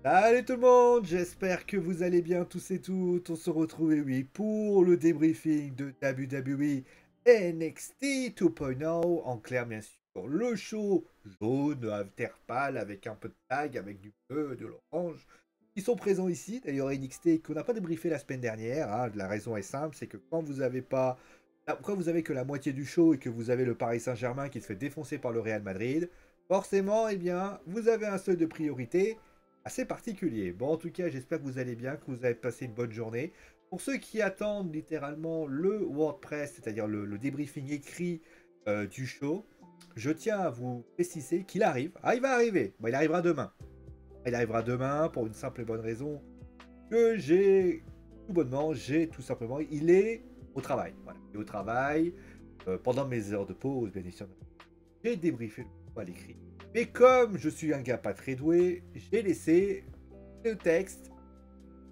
Salut tout le monde, j'espère que vous allez bien tous et toutes. On se retrouve, oui, pour le débriefing de WWE NXT 2.0. En clair, bien sûr, le show jaune à terre pâle avec un peu de tag, avec du bleu, de l'orange. Ils sont présents ici, d'ailleurs NXT, qu'on n'a pas débriefé la semaine dernière. La raison est simple, c'est que quand vous avez que la moitié du show et que vous avez le Paris Saint-Germain qui se fait défoncer par le Real Madrid, forcément, eh bien, vous avez un seuil de priorité assez particulier. Bon, en tout cas, j'espère que vous allez bien, que vous avez passé une bonne journée. Pour ceux qui attendent littéralement le WordPress, c'est-à-dire le débriefing écrit du show, je tiens à vous préciser qu'il arrive. Ah, il va arriver. Bon, il arrivera demain. Il arrivera demain pour une simple et bonne raison que j'ai tout simplement, il est au travail. Voilà, il est au travail. Pendant mes heures de pause, bien évidemment, j'ai débriefé le show à l'écrit. Mais comme je suis un gars pas très doué, j'ai laissé le texte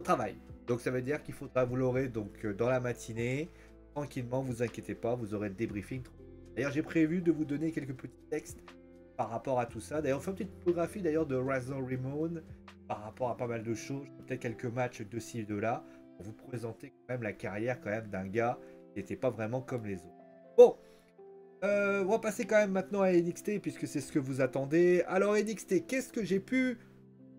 au travail. Donc ça veut dire qu'il faudra, vous l'aurez donc dans la matinée, tranquillement, vous inquiétez pas, vous aurez le débriefing. D'ailleurs, j'ai prévu de vous donner quelques petits textes par rapport à tout ça. D'ailleurs, on fait une petite photographie d'ailleurs de Razor Ramon par rapport à pas mal de choses, peut-être quelques matchs de ci, de là, pour vous présenter quand même la carrière quand même d'un gars qui n'était pas vraiment comme les autres. Bon, on va passer quand même maintenant à NXT puisque c'est ce que vous attendez. Alors NXT, qu'est-ce que j'ai pu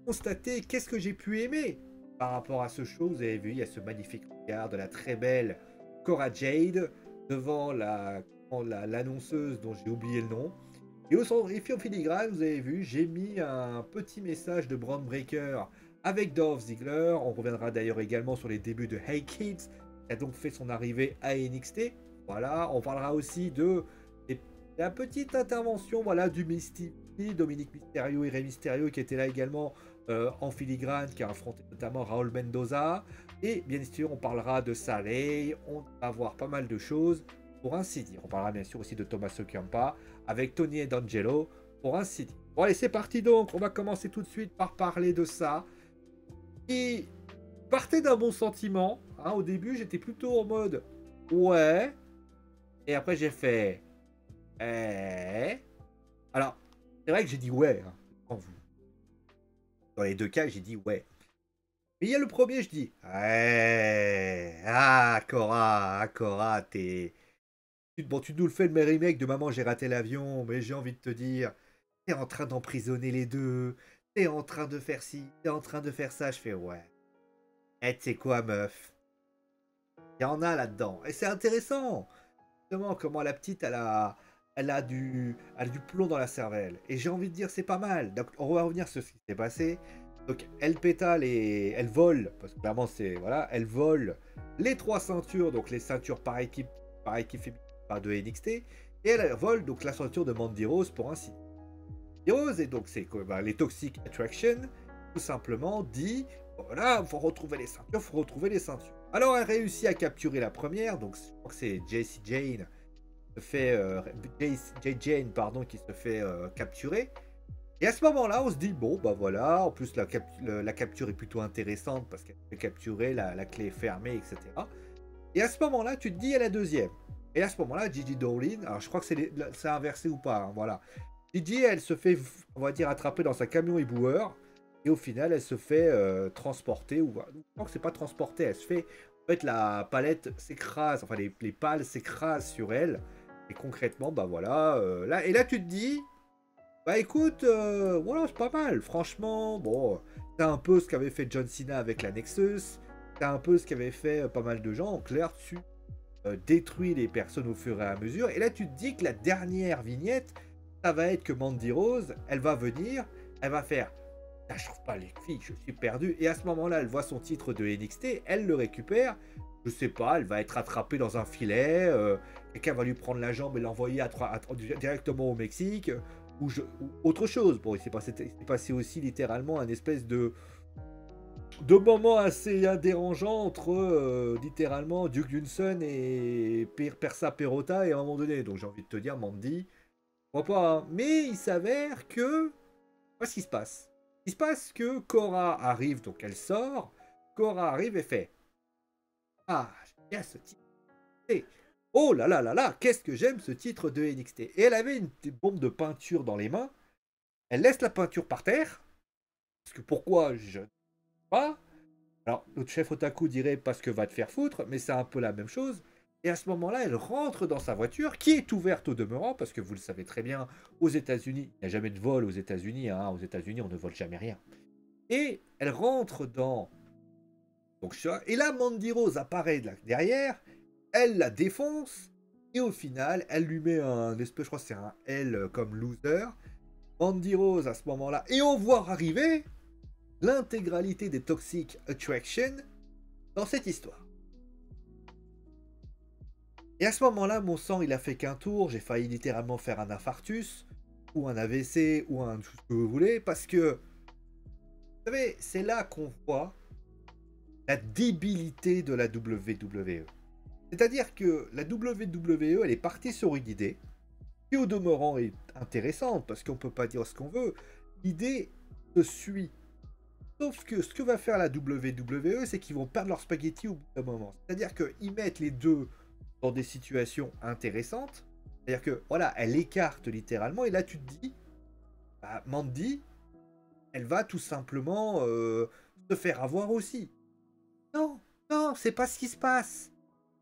constater, qu'est-ce que j'ai pu aimer par rapport à ce show? Vous avez vu, il y a ce magnifique regard de la très belle Cora Jade devant l'annonceuse dont j'ai oublié le nom. Et puis en filigrane, vous avez vu, j'ai mis un petit message de Braun Breaker avec Dolph Ziggler. On reviendra d'ailleurs également sur les débuts de Hey Kids, qui a donc fait son arrivée à NXT. Voilà, on parlera aussi de la petite intervention, voilà, du Mystique, Dominique Mysterio et Rey Mysterio qui étaient là également en filigrane, qui a affronté notamment Raúl Mendoza. Et bien sûr, on parlera de Saleh, on va voir pas mal de choses pour ainsi dire. On parlera bien sûr aussi de Tommaso Ciampa avec Tony et D'Angelo pour ainsi dire. Bon allez, c'est parti donc, on va commencer tout de suite par parler de ça. Et partez d'un bon sentiment. Hein, au début, j'étais plutôt en mode ouais. Et après, j'ai fait eh. Alors, c'est vrai que j'ai dit ouais. Hein, dans les deux cas, j'ai dit ouais. Mais il y a le premier, je dis ouais. Ah, Cora, t'es. Bon, tu nous le fais le remake de Maman, j'ai raté l'avion, mais j'ai envie de te dire, t'es en train d'emprisonner les deux, t'es en train de faire ci, t'es en train de faire ça. Je fais ouais. Eh, tu sais quoi, meuf? Il y en a là-dedans. Et c'est intéressant. Justement, comment la petite, elle a du plomb dans la cervelle. Et j'ai envie de dire, c'est pas mal. Donc, on va revenir sur ce qui s'est passé. Donc, elle pétale et elle vole, parce que clairement, c'est, voilà, elle vole les trois ceintures, donc les ceintures par équipe féminine de NXT. Et elle vole donc la ceinture de Mandy Rose pour ainsi dire. Mandy Rose, et donc, c'est quoi? Les Toxic Attraction, tout simplement, dit voilà, faut retrouver les ceintures, faut retrouver les ceintures. Alors, elle réussit à capturer la première, donc je crois que c'est Jessie Jane Jane, pardon, qui se fait capturer. Et à ce moment-là, on se dit, bon, bah voilà, en plus la capture est plutôt intéressante parce qu'elle fait capturer, la clé est fermée, etc. Et à ce moment-là, tu te dis à la deuxième. Et à ce moment-là, Gigi Dolin, alors je crois que c'est inversé ou pas, hein, voilà. Gigi, elle se fait, on va dire, attraper dans sa camion éboueur. Et au final, elle se fait transporter, ou je crois que c'est pas transporter, elle se fait, en fait, la palette s'écrase, enfin, les pales s'écrasent sur elle. Et concrètement, bah voilà, et là, tu te dis, bah écoute, voilà, c'est pas mal. Franchement, bon, c'est un peu ce qu'avait fait John Cena avec la Nexus. C'est un peu ce qu'avait fait pas mal de gens. En clair, tu détruis les personnes au fur et à mesure. Et là, tu te dis que la dernière vignette, ça va être que Mandy Rose, elle va venir, elle va faire ah, je trouve pas les filles, je suis perdu. Et à ce moment-là, elle voit son titre de NXT, elle le récupère. Je sais pas, elle va être attrapée dans un filet. Quelqu'un va lui prendre la jambe et l'envoyer directement au Mexique. Ou autre chose. Bon, il s'est passé aussi littéralement un espèce de moment assez dérangeant entre littéralement Duke Johnson et Persa Perota et à un moment donné. Donc j'ai envie de te dire, Mandy, pourquoi pas. Hein. Mais il s'avère que. Voilà ce qui se passe. Il se passe que Cora arrive, donc elle sort. Cora arrive et fait ah, j'aime bien ce titre. Et, oh là là là là, qu'est-ce que j'aime ce titre de NXT. Et elle avait une petite bombe de peinture dans les mains. Elle laisse la peinture par terre. Parce que pourquoi? Je ne sais pas. Alors, notre chef otaku dirait parce que va te faire foutre, mais c'est un peu la même chose. Et à ce moment-là, elle rentre dans sa voiture, qui est ouverte au demeurant, parce que vous le savez très bien, aux États-Unis, il n'y a jamais de vol aux États-Unis. Hein, aux États-Unis, on ne vole jamais rien. Et elle rentre dans. Donc, et là, Mandy Rose apparaît derrière, elle la défonce, et au final, elle lui met un espèce, je crois que c'est un L comme loser. Mandy Rose à ce moment-là, et on voit arriver l'intégralité des Toxic Attraction dans cette histoire. Et à ce moment-là, mon sang, il a fait qu'un tour. J'ai failli littéralement faire un infarctus, ou un AVC, ou un tout ce que vous voulez, parce que, vous savez, c'est là qu'on voit la débilité de la WWE. C'est-à-dire que la WWE, elle est partie sur une idée, qui au demeurant est intéressante, parce qu'on ne peut pas dire ce qu'on veut. L'idée se suit. Sauf que ce que va faire la WWE, c'est qu'ils vont perdre leur spaghetti au bout d'un moment. C'est-à-dire qu'ils mettent les deux dans des situations intéressantes. C'est-à-dire que, voilà, elle écarte littéralement, et là tu te dis, bah, Mandy, elle va tout simplement se faire avoir aussi. Non, non, c'est pas ce qui se passe.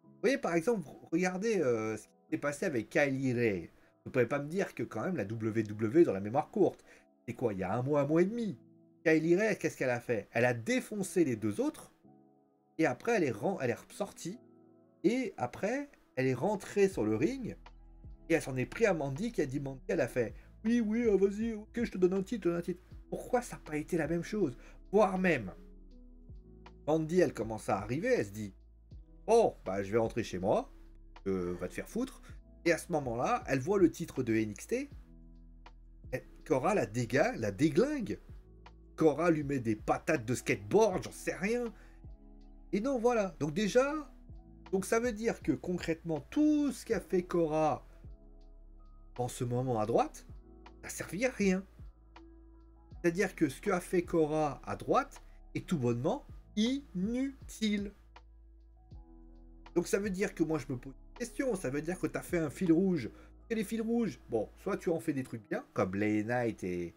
Vous voyez, par exemple, regardez ce qui s'est passé avec Kylie Ray. Vous ne pouvez pas me dire que quand même la WWE est dans la mémoire courte. C'est quoi, il y a un mois et demi. Kylie Ray, qu'est-ce qu'elle a fait? Elle a défoncé les deux autres, et après elle est ressortie, et après elle est rentrée sur le ring, et elle s'en est pris à Mandy, qui a dit, Mandy, elle a fait, oui, oui, vas-y, ok, je te donne un titre, Pourquoi ça n'a pas été la même chose? Voire même, Mandy, elle commence à arriver, elle se dit, oh, bah je vais rentrer chez moi, va te faire foutre. Et à ce moment-là, elle voit le titre de NXT, Cora la déglingue. Cora lui met des patates de skateboard, j'en sais rien. Et non, voilà. Donc déjà, donc ça veut dire que concrètement, tout ce qu'a fait Cora en ce moment à droite, n'a servi à rien. C'est-à-dire que ce qu'a fait Cora à droite est tout bonnement inutile. Donc ça veut dire que moi je me pose une question, ça veut dire que tu as fait un fil rouge. Et les fils rouges, bon, soit tu en fais des trucs bien, comme LA Knight et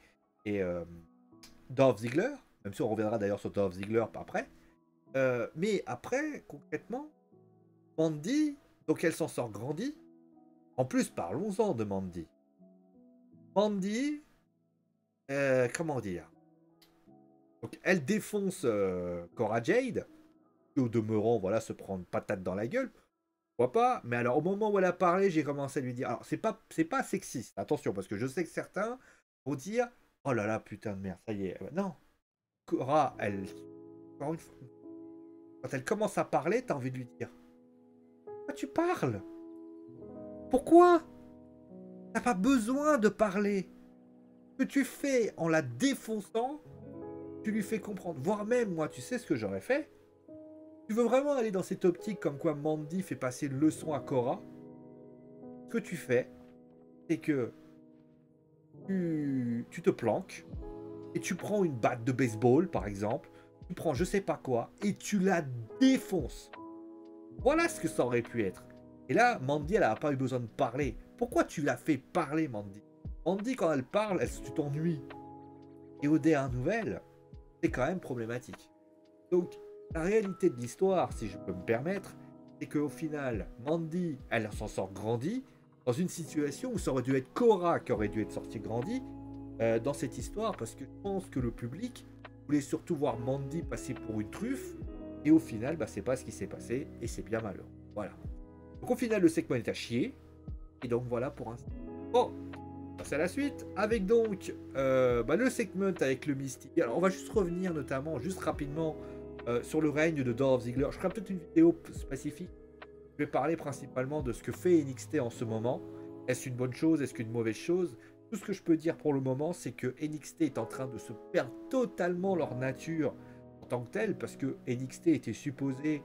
Dolph Ziggler, même si on reviendra d'ailleurs sur Dolph Ziggler après. Mais après, concrètement, Mandy, donc elle s'en sort grandie. En plus, parlons-en de Mandy. Mandy, comment dire? Donc elle défonce Cora Jade, qui au demeurant, voilà, se prend une patate dans la gueule. Pourquoi pas? Mais alors, au moment où elle a parlé, j'ai commencé à lui dire. Alors, c'est pas sexiste, attention, parce que je sais que certains vont dire, oh là là, putain de merde, ça y est. Non. Cora, elle. Encore une fois, quand elle commence à parler, t'as envie de lui dire, pourquoi tu parles? Pourquoi? T'as pas besoin de parler. Ce que tu fais en la défonçant, tu lui fais comprendre. Voire même, moi, tu sais ce que j'aurais fait? Tu veux vraiment aller dans cette optique comme quoi Mandy fait passer une leçon à Cora? Ce que tu fais, c'est que tu te planques et tu prends une batte de baseball, par exemple, tu prends je sais pas quoi et tu la défonces. Voilà ce que ça aurait pu être. Et là, Mandy, elle n'a pas eu besoin de parler. Pourquoi tu l'as fait parler, Mandy? Mandy, quand elle parle, tu t'ennuies. Et aux dernières nouvelles, c'est quand même problématique. Donc, la réalité de l'histoire, si je peux me permettre, c'est qu'au final, Mandy, elle s'en sort grandie, dans une situation où ça aurait dû être Cora qui aurait dû être sortie grandie dans cette histoire, parce que je pense que le public voulait surtout voir Mandy passer pour une truffe, et au final, bah, c'est pas ce qui s'est passé, et c'est bien malheureux. Voilà. Donc au final, le segment est à chier, et donc voilà pour un... Bon, passe à la suite, avec donc le segment avec le Mystique. Alors on va juste revenir notamment, juste rapidement, sur le règne de Dolph Ziggler. Je ferai peut-être une vidéo spécifique. Je vais parler principalement de ce que fait NXT en ce moment. Est-ce une bonne chose? Est-ce qu'une mauvaise chose? Tout ce que je peux dire pour le moment, c'est que NXT est en train de se perdre totalement leur nature en tant que telle, parce que NXT était supposé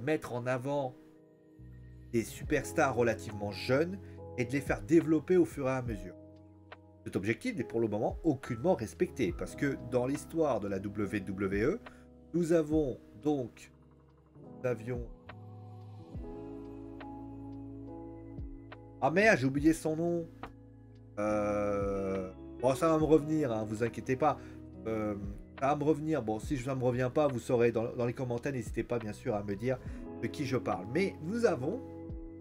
mettre en avant des superstars relativement jeunes et de les faire développer au fur et à mesure. Cet objectif n'est pour le moment aucunement respecté, parce que dans l'histoire de la WWE, nous avions... Ah merde, j'ai oublié son nom. Bon, ça va me revenir, hein, vous inquiétez pas. Ça va me revenir. Bon, si ça ne me revient pas, vous saurez dans les commentaires. N'hésitez pas, bien sûr, à me dire de qui je parle. Mais nous avons,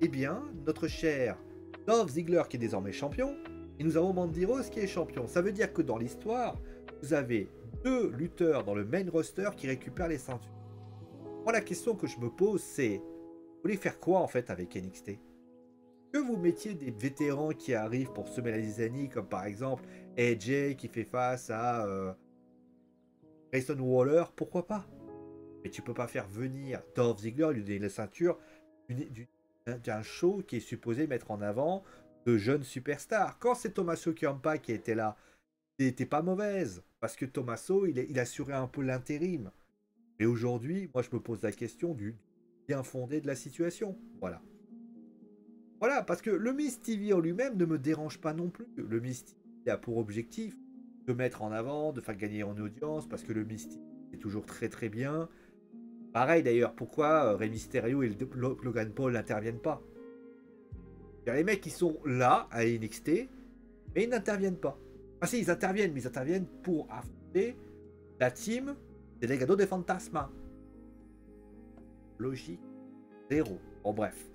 eh bien, notre cher Dolph Ziggler qui est désormais champion. Et nous avons Mandy Rose qui est champion. Ça veut dire que dans l'histoire, vous avez 2 lutteurs dans le main roster qui récupèrent les ceintures. Moi, la question que je me pose, c'est vous voulez faire quoi en fait avec NXT? Que vous mettiez des vétérans qui arrivent pour semer la zizanie, comme par exemple AJ qui fait face à Grayson Waller, pourquoi pas? Mais tu peux pas faire venir Dolph Ziggler lui donner la ceinture d'un show qui est supposé mettre en avant de jeunes superstars. Quand c'est Tommaso Ciampa qui était là, n'était pas mauvaise, parce que Tommaso, il assurait un peu l'intérim. Mais aujourd'hui, moi, je me pose la question du bien fondé de la situation. Voilà. Voilà, parce que le Miz TV en lui-même ne me dérange pas non plus. Le Miz TV a pour objectif de mettre en avant, de faire gagner en audience, parce que le Miz TV est toujours très très bien. Pareil d'ailleurs, pourquoi Rey Mysterio et Logan Paul n'interviennent pas? Il y a les mecs qui sont là à NXT, mais ils n'interviennent pas. Ah si, ils interviennent, mais ils interviennent pour affronter la team des Legado de Fantasma. Logique, zéro. Bon bref.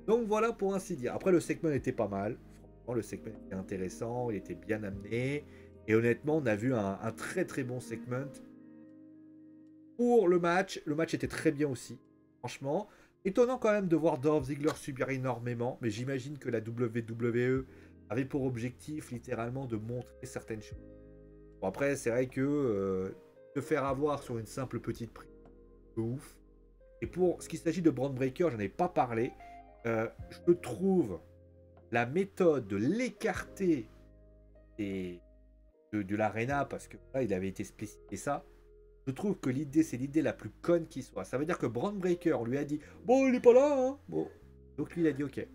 Donc voilà pour ainsi dire. Après le segment était pas mal. Franchement le segment était intéressant, il était bien amené. Et honnêtement on a vu un très très bon segment. Pour le match était très bien aussi. Franchement, étonnant quand même de voir Dolph Ziggler subir énormément. Mais j'imagine que la WWE avait pour objectif littéralement de montrer certaines choses. Bon après c'est vrai que se faire avoir sur une simple petite prise, de ouf. Et pour ce qui s'agit de Braun Breaker, j'en ai pas parlé. Je trouve la méthode de l'écarter de l'arena, parce que là, il avait été spécifié ça. Je trouve que l'idée, c'est l'idée la plus conne qui soit. Ça veut dire que Braun Breaker, on lui a dit bon, il est pas là, hein. Bon. Donc lui, il a dit ok.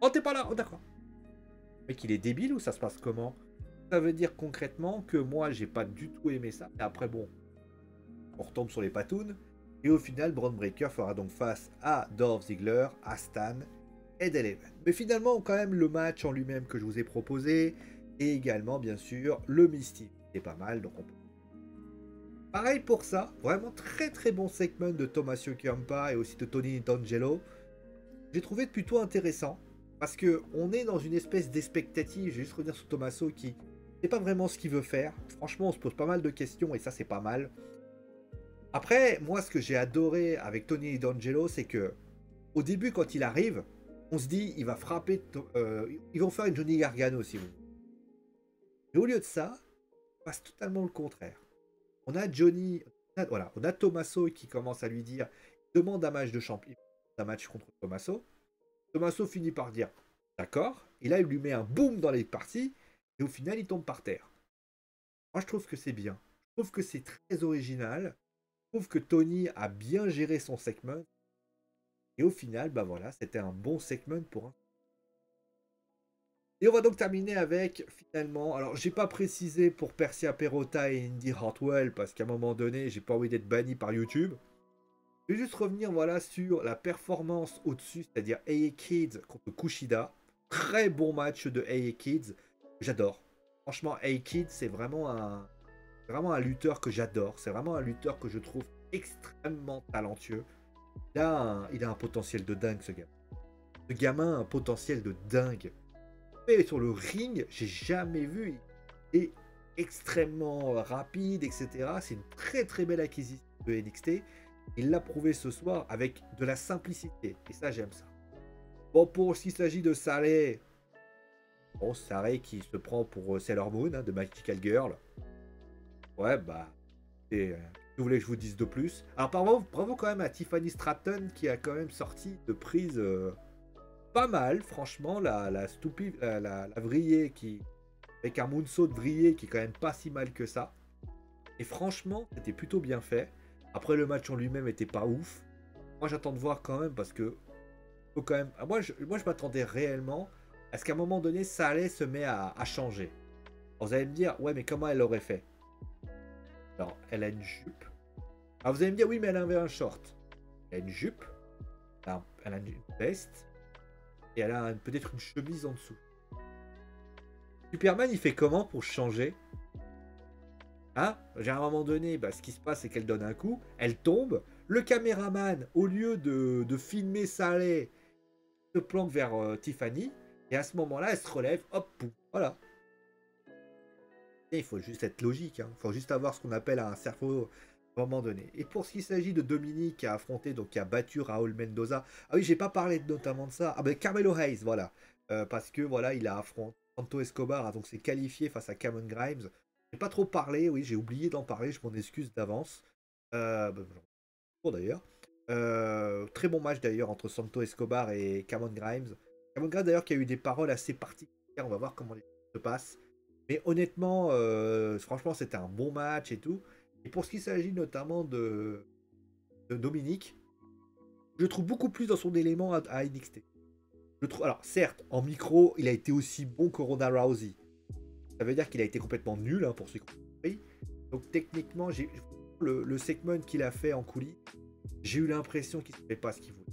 Oh, t'es pas là, oh, d'accord. Mec, il est débile ou ça se passe comment? Ça veut dire concrètement que moi, j'ai pas du tout aimé ça. Et après, bon, on retombe sur les patounes. Et au final, Braun Breaker fera donc face à Dolph Ziggler, à Stan et Deleven. Mais finalement, quand même, le match en lui-même que je vous ai proposé, et également, bien sûr, le Mystique. C'est pas mal, donc on peut... Pareil pour ça, vraiment très très bon segment de Tommaso Ciampa et aussi de Tony D'Angelo. J'ai trouvé plutôt intéressant, parce que on est dans une espèce d'expectative. Je vais juste revenir sur Tommaso qui sait pas vraiment ce qu'il veut faire. Franchement, on se pose pas mal de questions, et ça, c'est pas mal. Après, moi, ce que j'ai adoré avec Tony D'Angelo, c'est que au début, quand il arrive, on se dit, il va frapper, ils vont faire une Johnny Gargano aussi. Mais au lieu de ça, il passe totalement le contraire. On a Johnny, voilà, on a Tommaso qui commence à lui dire, il demande un match de champion, un match contre Tommaso. Tommaso finit par dire, d'accord. Et là, il lui met un boom dans les parties, et au final, il tombe par terre. Moi, je trouve que c'est bien. Je trouve que c'est très original. Je trouve que Tony a bien géré son segment. Et au final, bah voilà, c'était un bon segment pour un. Et on va donc terminer avec, finalement, alors j'ai pas précisé pour Persia Perrotta et Indy Hartwell, parce qu'à un moment donné, j'ai pas envie d'être banni par YouTube. Je vais juste revenir, voilà, sur la performance au-dessus, c'est-à-dire AA Kids contre Kushida. Très bon match de AA Kids. J'adore. Franchement, AA Kids, c'est vraiment un lutteur que j'adore. C'est vraiment un lutteur que je trouve extrêmement talentueux. Il a un potentiel de dingue, ce gamin. Ce gamin a un potentiel de dingue. Mais sur le ring, j'ai jamais vu. Il est extrêmement rapide, etc. C'est une très très belle acquisition de NXT. Il l'a prouvé ce soir avec de la simplicité. Et ça, j'aime ça. Bon, pour ce qui s'agit de Sarey, bon, Sarey qui se prend pour Sailor Moon, hein, de Magical Girl. Ouais, bah, et que vous voulez que je vous dise de plus? Alors, bravo quand même à Tiffany Stratton qui a quand même sorti de prise pas mal, franchement. La stupide, la vrillée qui, avec un moonsault de vrillée qui est quand même pas si mal que ça. Et franchement, c'était plutôt bien fait. Après, le match en lui-même était pas ouf. Moi, j'attends de voir quand même parce que faut quand même. Moi, je m'attendais réellement à ce qu'à un moment donné, ça allait se mettre à changer. Alors, vous allez me dire, ouais, mais comment elle aurait fait? Alors, elle a une jupe. Alors, vous allez me dire, oui, mais elle avait un short. Elle a une jupe. Elle a une veste. Et elle a peut-être une chemise en dessous. Superman, il fait comment pour changer? Hein, à un moment donné, bah, ce qui se passe, c'est qu'elle donne un coup, elle tombe. Le caméraman, au lieu de filmer Saleh, se plante vers Tiffany. Et à ce moment-là, elle se relève, hop, pouf, voilà. Et il faut juste être logique. Il faut juste avoir ce qu'on appelle un cerveau à un moment donné. Et pour ce qui s'agit de Dominique qui a affronté, donc qui a battu Raúl Mendoza. Ah oui, j'ai pas parlé notamment de ça. Ah ben Carmelo Hayes, voilà. Parce que voilà, il a affronté Santo Escobar, donc s'est qualifié face à Cameron Grimes. J'ai pas trop parlé, oui, j'ai oublié d'en parler, je m'en excuse d'avance. D'ailleurs. Très bon match d'ailleurs entre Santo Escobar et Cameron Grimes. Cameron Grimes d'ailleurs qui a eu des paroles assez particulières, on va voir comment les choses se passent. Mais honnêtement, franchement, c'était un bon match et tout. Et pour ce qui s'agit notamment de Dominique, je le trouve beaucoup plus dans son élément à NXT. Je trouve, alors, certes, en micro, il a été aussi bon que Ronda Rousey. Ça veut dire qu'il a été complètement nul, hein, pour ceux qui ont compris. Donc, techniquement, le segment qu'il a fait en coulisses, j'ai eu l'impression qu'il ne savait pas ce qu'il voulait.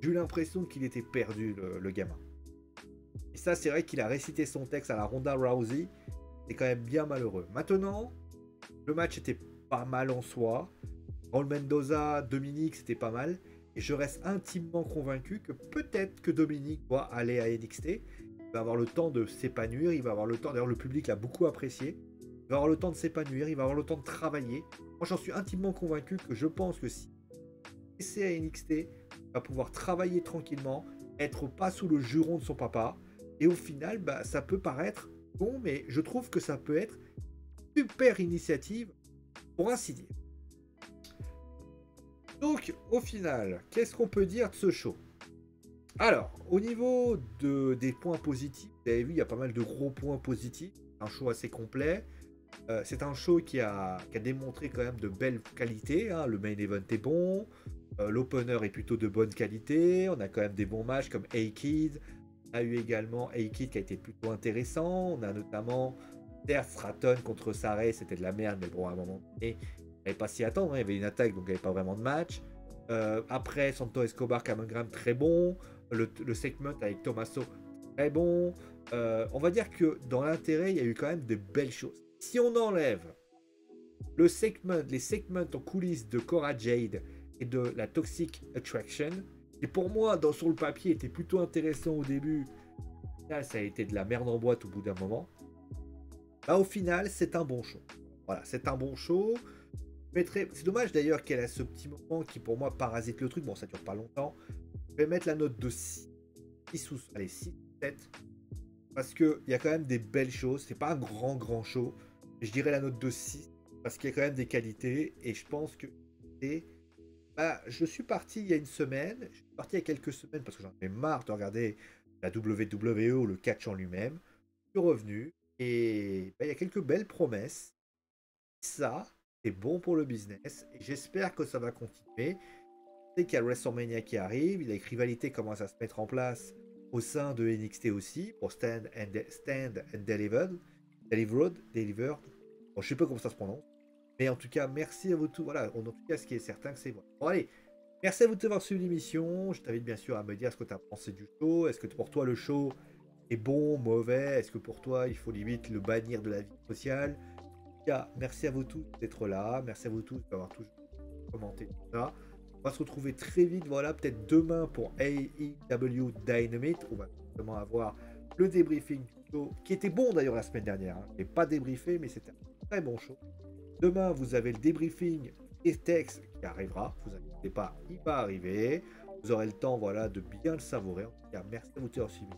J'ai eu l'impression qu'il était perdu, le gamin. Et ça, c'est vrai qu'il a récité son texte à la Ronda Rousey. C'est quand même bien malheureux. Maintenant, le match était pas mal en soi. Raúl Mendoza, Dominique, c'était pas mal. Et je reste intimement convaincu que peut-être que Dominique doit aller à NXT. Il va avoir le temps de s'épanouir. Il va avoir le temps. D'ailleurs, le public l'a beaucoup apprécié. Il va avoir le temps de s'épanouir. Il va avoir le temps de travailler. Moi, j'en suis intimement convaincu que je pense que si c'est à NXT, il va pouvoir travailler tranquillement, être pas sous le juron de son papa. Et au final, bah, ça peut paraître bon, mais je trouve que ça peut être une super initiative, pour ainsi dire. Donc, au final, qu'est-ce qu'on peut dire de ce show? Alors, au niveau des points positifs, vous avez vu, il y a pas mal de gros points positifs. Un show assez complet. C'est un show qui a démontré quand même de belles qualités. Hein. Le main event est bon. L'opener est plutôt de bonne qualité. On a quand même des bons matchs comme A-Kid. On a eu également A-Kid qui a été plutôt intéressant. On a notamment Stratton contre Sarray. C'était de la merde, mais bon, à un moment donné, il n'avait pas s'y attendre. Hein. Il y avait une attaque, donc il n'y avait pas vraiment de match. Après, Santo Escobar, Cameron Grimes, très bon. Le segment avec Tommaso, très bon. On va dire que dans l'intérêt, il y a eu quand même de belles choses. Si on enlève les segments en coulisses de Cora Jade et de la Toxic Attraction, qui pour moi, sur le papier, était plutôt intéressant au début, là, ça a été de la merde en boîte au bout d'un moment. Bah, au final, c'est un bon show. Voilà, c'est un bon show. C'est dommage d'ailleurs qu'elle a ce petit moment qui pour moi parasite le truc. Bon, ça dure pas longtemps. Je vais mettre la note de 6 ou 6, 7. Parce qu'il y a quand même des belles choses. C'est pas un grand show. Je dirais la note de 6. Parce qu'il y a quand même des qualités. Et je pense que bah, je suis parti il y a une semaine. Je suis parti il y a quelques semaines parce que j'en ai marre de regarder la WWE ou le catch en lui-même. Je suis revenu. Et bah, il y a quelques belles promesses. Ça, c'est bon pour le business. Et j'espère que ça va continuer. Qu'il y a WrestleMania qui arrive, les rivalités commencent à se mettre en place au sein de NXT aussi, pour Stand and Delivered. Bon, je sais pas comment ça se prononce. Mais en tout cas, merci à vous tous. Voilà, en tout cas, ce qui est certain, que c'est bon. Bon, allez, merci à vous d'avoir suivi l'émission. Je t'invite bien sûr à me dire ce que tu as pensé du show. Est-ce que pour toi, le show est bon, mauvais? Est-ce que pour toi, il faut limite le bannir de la vie sociale? En tout cas, merci à vous tous d'être là. Merci à vous tous d'avoir toujours commenté tout ça. On va se retrouver très vite, voilà, peut-être demain pour AEW Dynamite. On va justement avoir le débriefing du show, qui était bon d'ailleurs la semaine dernière. Hein. Je n'ai pas débriefé, mais c'était un très bon show. Demain, vous avez le débriefing et texte qui arrivera. Vous inquiétez pas, il va arriver. Vous aurez le temps, voilà, de bien le savourer. En tout cas, merci à vous d'avoir suivi.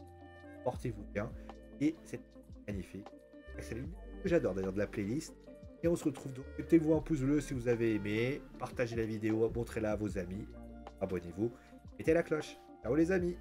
Portez-vous bien. Et c'est magnifique. C'est une que j'adore d'ailleurs de la playlist. Et on se retrouve donc. Mettez-vous un pouce bleu si vous avez aimé. Partagez la vidéo, montrez-la à vos amis. Abonnez-vous. Mettez la cloche. Ciao les amis.